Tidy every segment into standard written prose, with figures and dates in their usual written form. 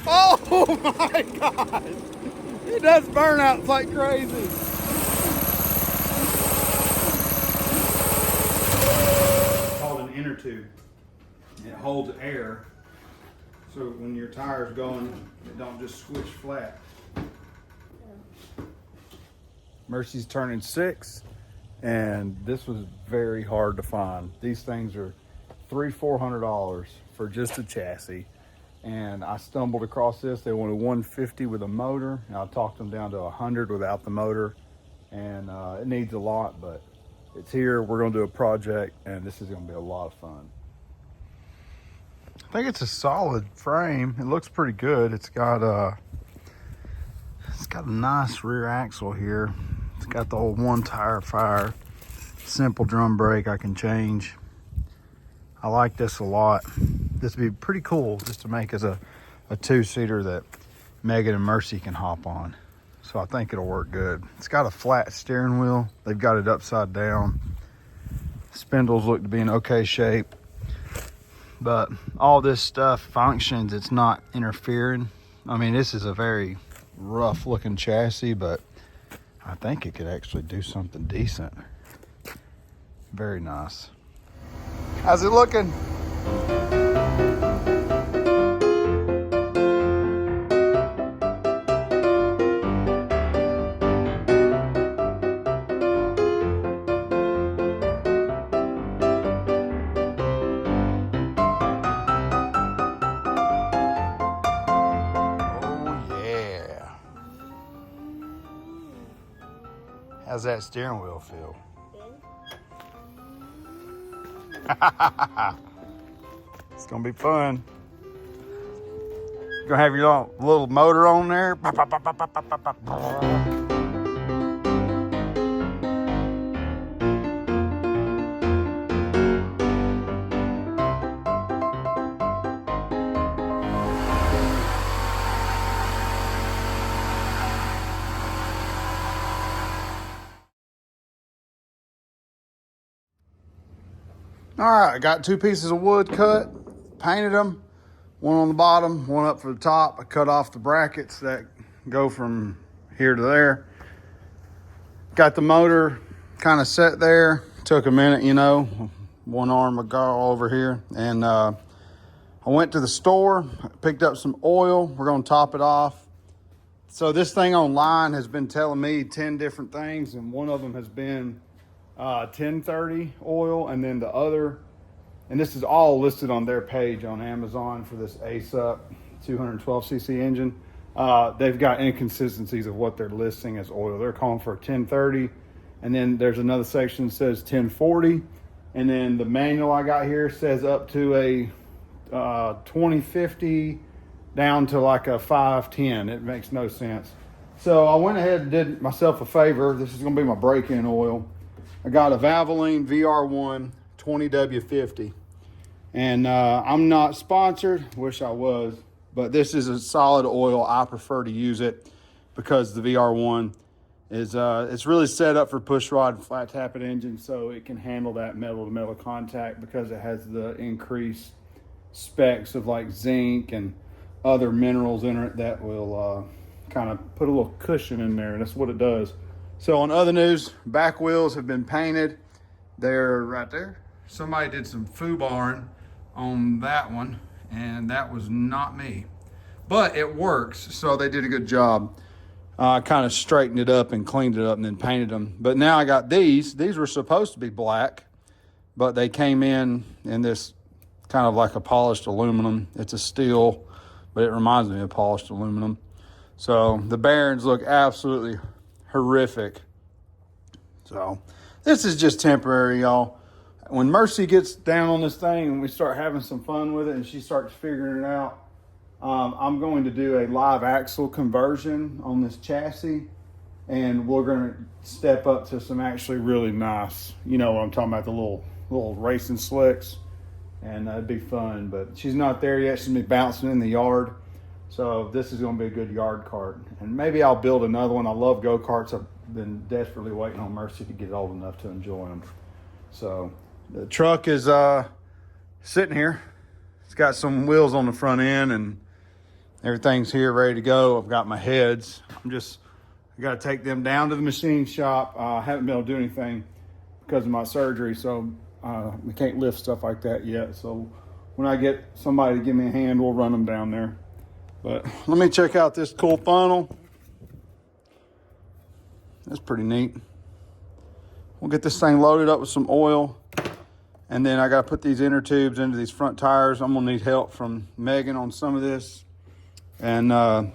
Oh my God. It does burnouts like crazy. It's called an inner tube. It holds air, so when your tire's going, it don't just squish flat. Mercy's turning 6, and this was very hard to find. These things are $300-400 for just a chassis, and I stumbled across this. They wanted $150 with a motor, and I talked them down to $100 without the motor, and it needs a lot, but it's here. We're going to do a project, and this is going to be a lot of fun. I think it's a solid frame. It looks pretty good. It's got a nice rear axle here. It's got the old one tire fire, simple drum brake I can change. I like this a lot. This would be pretty cool just to make as a two-seater that Megan and Mercy can hop on. So I think it'll work good. It's got a flat steering wheel. They've got it upside down. Spindles look to be in okay shape. But all this stuff functions. It's not interfering. I mean, this is a very rough looking chassis, but I think it could actually do something decent. Very nice. How's it looking? How's that steering wheel feel? It's gonna be fun. You're gonna have your little motor on there. All right, I got 2 pieces of wood cut, painted them, one on the bottom, one up for the top. I cut off the brackets that go from here to there. Got the motor kind of set there. Took a minute, you know, one arm of gall over here. And I went to the store, picked up some oil. We're gonna top it off. So this thing online has been telling me 10 different things, and one of them has been 1030 oil, and then the other, and this is all listed on their page on Amazon for this ASUP 212cc engine. They've got inconsistencies of what they're listing as oil. They're calling for 1030, and then there's another section that says 1040, and then the manual I got here says up to a 2050 down to like a 510. It makes no sense. So I went ahead and did myself a favor. This is going to be my break-in oil. I got a Valvoline VR1 20W50, and I'm not sponsored, wish I was, but this is a solid oil. I prefer to use it because the VR1 is it's really set up for push rod flat tappet engine, so it can handle that metal to metal contact because it has the increased specs of like zinc and other minerals in it that will kind of put a little cushion in there, and that's what it does. So on other news, back wheels have been painted. They're right there. Somebody did some foobarring on that one, and that was not me. But it works, so they did a good job. I kind of straightened it up and cleaned it up and then painted them. But now I got these. These were supposed to be black, but they came in this kind of like a polished aluminum. It's a steel, but it reminds me of polished aluminum. So the bearings look absolutely horrific. So this is just temporary, y'all. When Mercy gets down on this thing and we start having some fun with it and she starts figuring it out, I'm going to do a live axle conversion on this chassis, and we're going to step up to some actually really nice, you know what I'm talking about, the little racing slicks, and that'd be fun. But she's not there yet. She's going to be bouncing in the yard. So this is going to be a good yard cart. And maybe I'll build another one. I love go-karts. I've been desperately waiting on Mercy to get old enough to enjoy them. So the truck is sitting here. It's got some wheels on the front end and everything's here ready to go. I've got my heads. I got to take them down to the machine shop. I haven't been able to do anything because of my surgery, so we can't lift stuff like that yet. So when I get somebody to give me a hand, we'll run them down there. But let me check out this cool funnel. That's pretty neat. We'll get this thing loaded up with some oil, and then I got to put these inner tubes into these front tires. I'm gonna need help from Megan on some of this. And I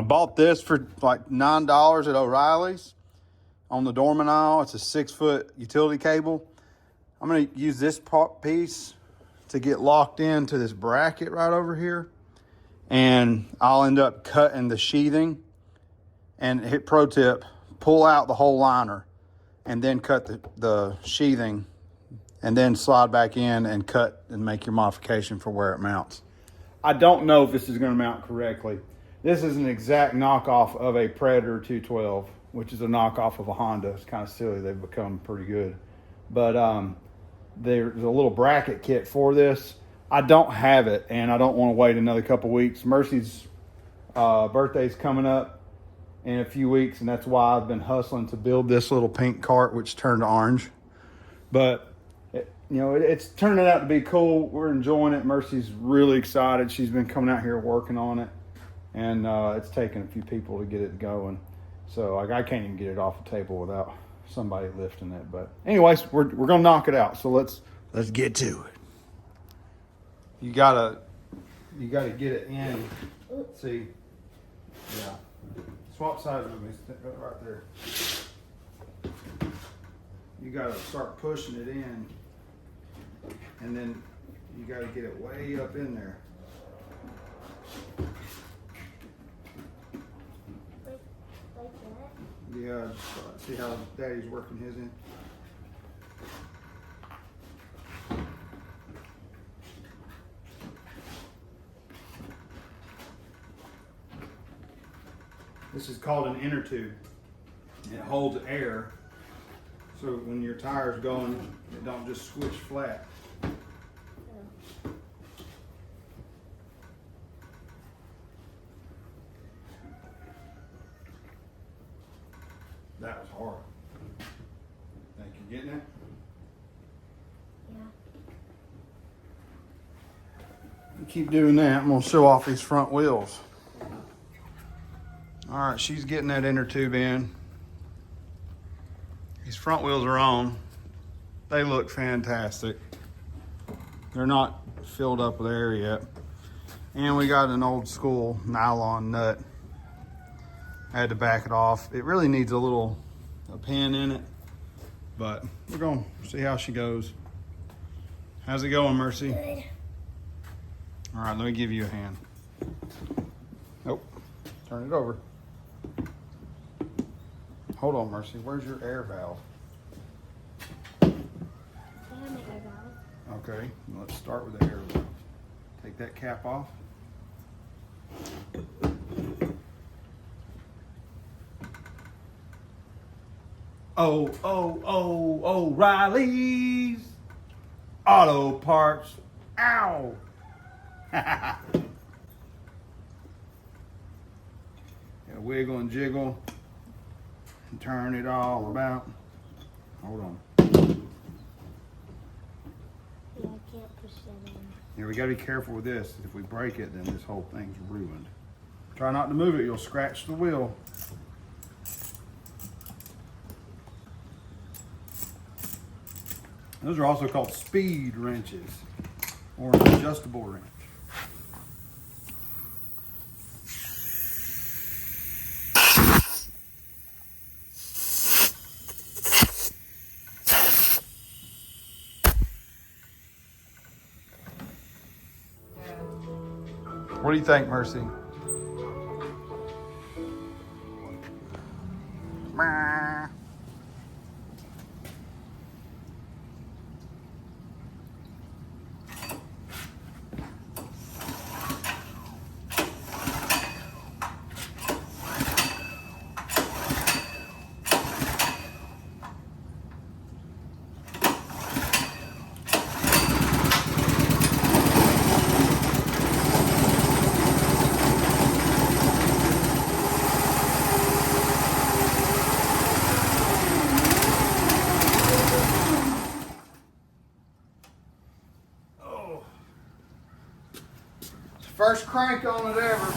bought this for like $9 at O'Reilly's on the Dorman aisle. It's a 6-foot utility cable. I'm gonna use this piece to get locked into this bracket right over here. And I'll end up cutting the sheathing. And pro tip, pull out the whole liner and then cut the sheathing and then slide back in and cut and make your modification for where it mounts. I don't know if this is going to mount correctly. This is an exact knockoff of a Predator 212, which is a knockoff of a Honda. It's kind of silly. They've become pretty good. But there's a little bracket kit for this. I don't have it, and I don't want to wait another couple weeks. Mercy's birthday's coming up in a few weeks, and that's why I've been hustling to build this little pink cart, which turned orange. But it's turning out to be cool. We're enjoying it. Mercy's really excited. She's been coming out here working on it, and it's taken a few people to get it going. So I can't even get it off the table without somebody lifting it. But anyways, we're gonna knock it out. So let's get to it. You gotta get it in. See, yeah. Swap sides with me, right there. You gotta start pushing it in, and then you gotta get it way up in there. Like that? Yeah, see how Daddy's working his in? This is called an inner tube. It holds air, so when your tire's going, it don't just switch flat. That was hard. Think you're getting it? Yeah. You keep doing that. I'm gonna show off these front wheels. All right, she's getting that inner tube in. These front wheels are on. They look fantastic. They're not filled up with air yet. And we got an old school nylon nut. I had to back it off. It really needs a pin in it, but we're gonna see how she goes. How's it going, Mercy? Good. All right, let me give you a hand. Nope, turn it over. Hold on, Mercy. Where's your air valve? Okay, let's start with the air valve. Take that cap off. O'Reilly's Auto Parts. Ow! Yeah, wiggle and jiggle and turn it all about. Hold on. Yeah, I can't push that in. Yeah, we gotta be careful with this. If we break it, then this whole thing's ruined. Try not to move it, you'll scratch the wheel. Those are also called speed wrenches or an adjustable wrench. What do you think, Mercy? First crank on it ever.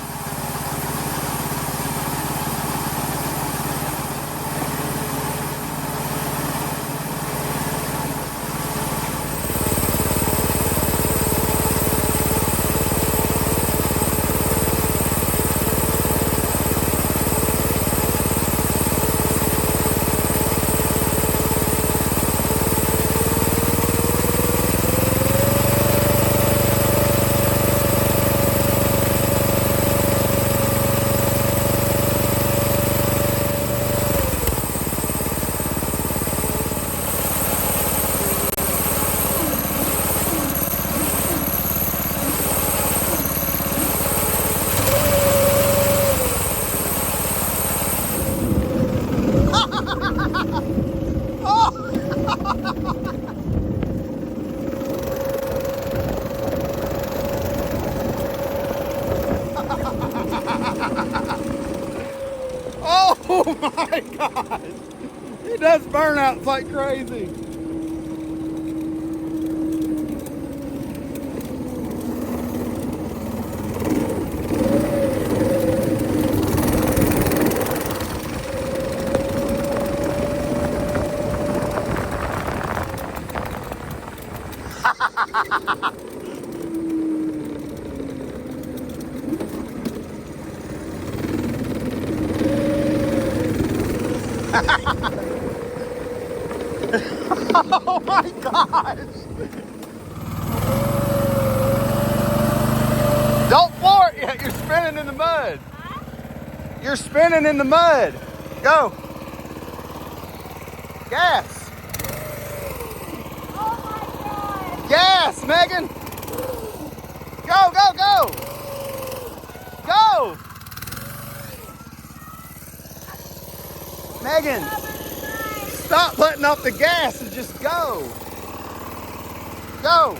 Oh my gosh! It does burnouts like crazy. Oh my gosh! Don't floor it yet, you're spinning in the mud. You're spinning in the mud. Go. Gas. Oh my God. Gas, Megan. Go, go, go. Go. Megan, stop letting off the gas and just go. Go.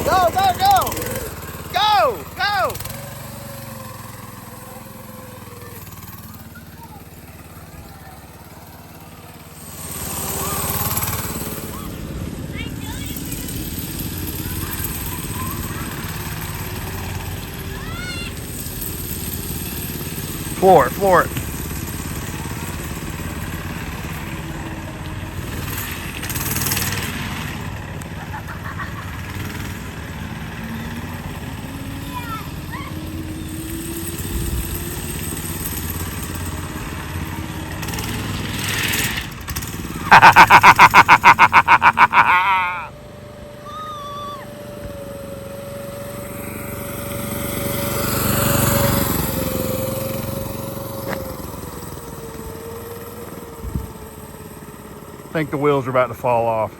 Go, go, go. Go, go. Floor it, floor it. I think the wheels are about to fall off.